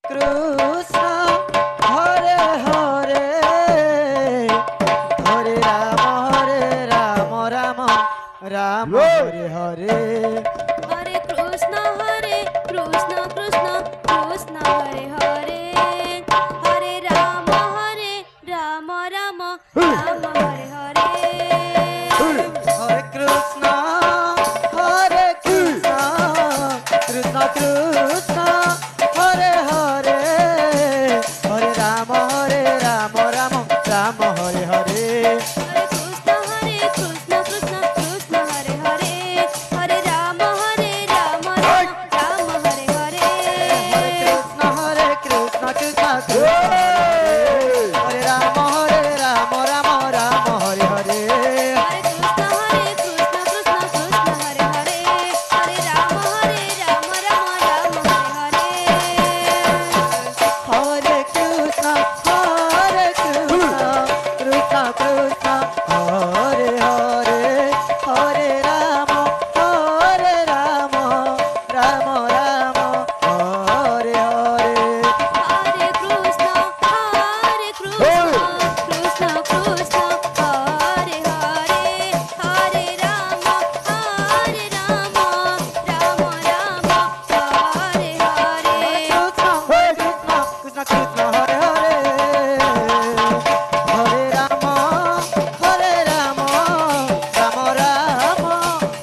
Krishna Hare Hare Hare Ram Ram Ram Hare Hare Hare Krishna Krishna Krishna Hare Hare Hare Ram Ram Ram Hare Hare Hare Krishna Krishna Krishna Hare Hare Hare Ram Ram Ram Hare Hare Hare Krishna Krishna Krishna Hare Hare Hare Ram Ram Ram Hare Hare Hare Krishna Krishna Krishna Hare Ram Ram Ram Hare Hare Hare Krishna Krishna Krishna Hare Hare Hare Ram Ram Ram Hare Hare Hare Krishna Krishna Krishna Hare Hare Hare Ram Ram Ram Hare Hare Hare Krishna Krishna Krishna Hare Hare Hare Ram Ram Ram Hare Hare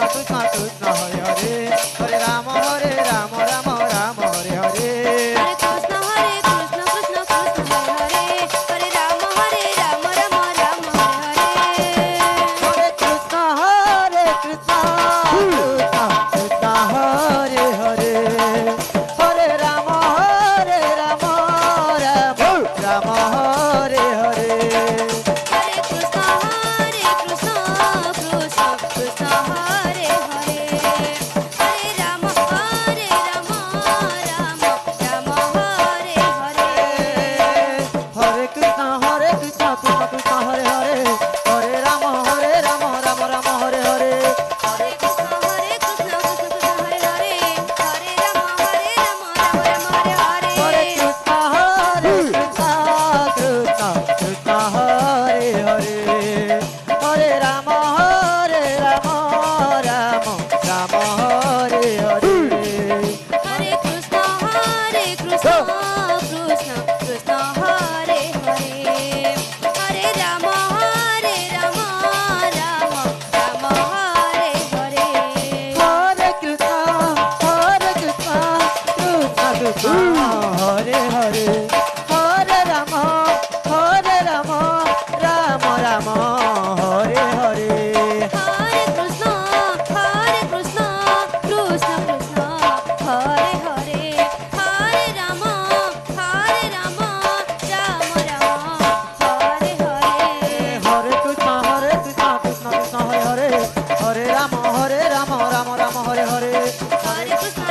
Krishna Krishna Hare Hare Hare Ram Ram Ram Hare Hare Hare Krishna Krishna Krishna Hare Hare Hare Ram Ram Hare Hare Hare Krishna Krishna Krishna Hare Hare Hare Ram Ram Ram Hare Hare Hare Krishna Krishna Krishna Hare Hare Hare Ram Ram Hare Hare Hare Krishna Krishna Krishna Hare Hare Hare Ram Ram Ram Hare Hare Hare Krishna Krishna Krishna Hare Hare Hare Ram Ram Ram Hare Hare Hare Krishna Krishna Krishna Hare Hare Hare Ram Ram Ram Hare Hare Hare Krishna Krishna Krishna Hare Hare Hare Ram Ram Ram Hare Hare Hare Krishna Krishna Krishna Hare Hare Hare Ram Ram Hare Hare Hare Krishna Krishna Krishna Hare Hare Hare Ram Ram Ram Hare Hare Krishna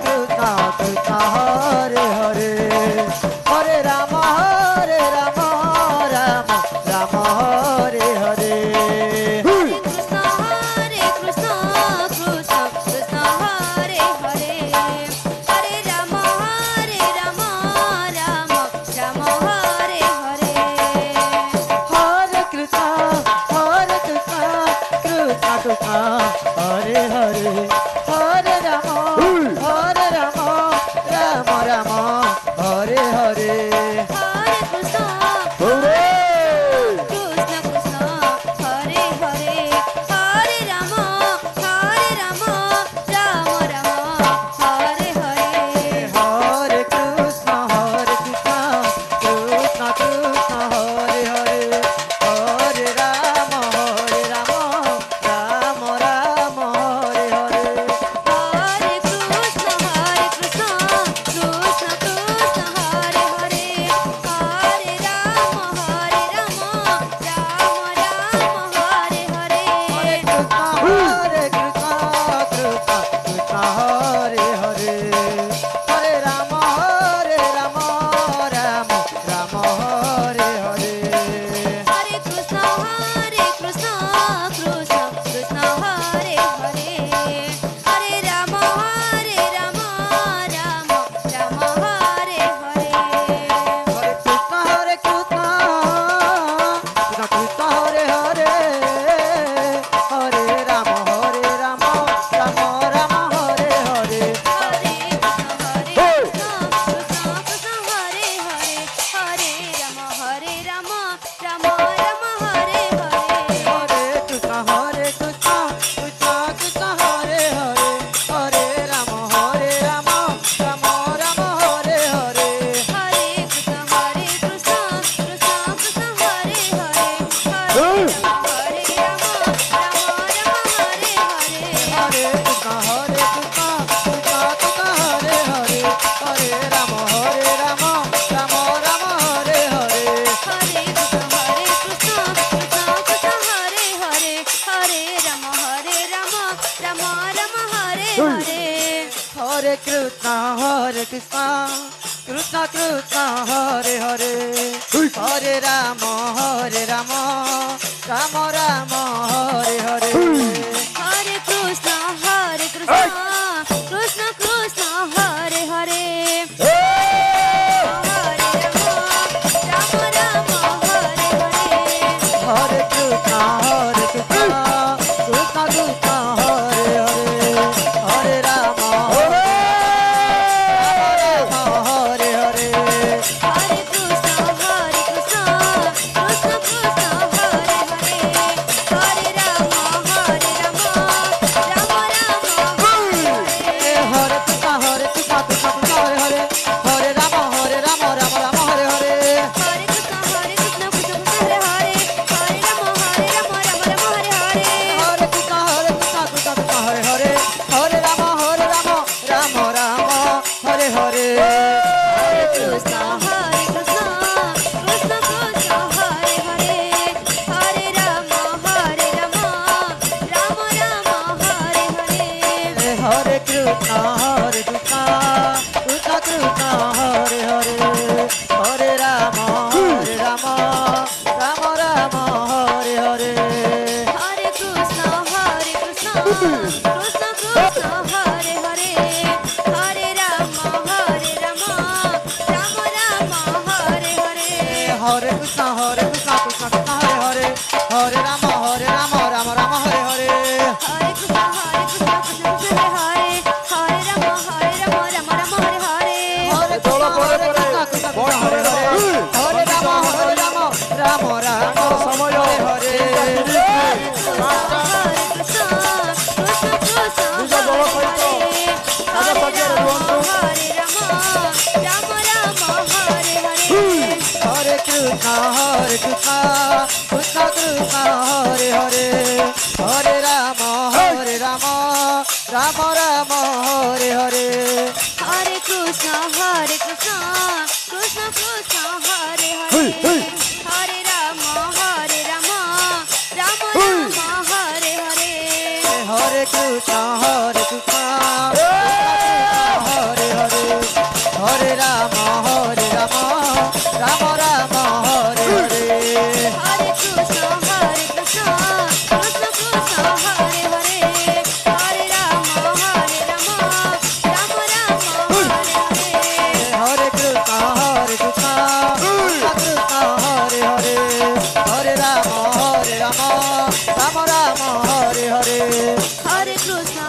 Krishna Krishna Hare Krishna, Krishna Krishna, Hare Hare, Hare Rama, Rama Rama, Hare Hare. Hare Krishna, Krishna Krishna, Hare Hare. Hare Rama, Rama Rama, Hare Hare. Hare Krishna, Krishna Krishna, Hare Hare, Hare Rama, Rama Hare Hare. Hare Krishna, Krishna Krishna, Hare Hare. Hare Rama, Rama Rama, Hare Hare. Hare Krishna, Krishna Krishna, Hare Hare, Hare Rama, Rama Rama, Hare Hare. Hare Krishna, Krishna Krishna, Hare Hare. Hare Rama, Rama Rama, Hare Hare. Hare Krishna, Krishna Krishna, Hare Hare, Hare Rama, Rama Rama, Hare Hare. Hare Krishna, Krishna Krishna, Hare Hare. Hare Rama, Rama Rama, Hare Hare. Hare Krishna, Krishna Krishna, Hare Hare, Hare Rama, Rama Rama, Hare Hare. Hare Krishna, Krishna Krishna, Hare Hare. Hare Rama, Rama Rama, Hare Hare. Hare Krishna, Krishna Krishna, Hare Hare, Hare Rama, Rama Rama, Hare Hare. Hare Krishna, Krishna Krishna, Hare Hare. Hare Rama, Rama Rama, Hare Hare. Hare Krishna, Krishna Krishna, Hare Hare, Hare Rama, Rama Rama, Hare Hare. Hare Krishna, Krishna Krishna, Hare Hare, Hare Rama, Rama Rama, Hare Hare. Hare Krishna, Krishna Krishna, Hare Hare. Hare Rama, Rama Rama, Hare Hare. Hare Krishna, Krishna Hare Hare, Hare Rama, Rama Rama, Hare Hare. Hare Krishna, Krishna Krishna, Hare Hare. Hare Rama, Rama Rama, Hare Hare. Hare Krishna, Krishna Krishna, Hare Hare, Hare Rama, Rama Rama, Hare Hare. Hare Krishna,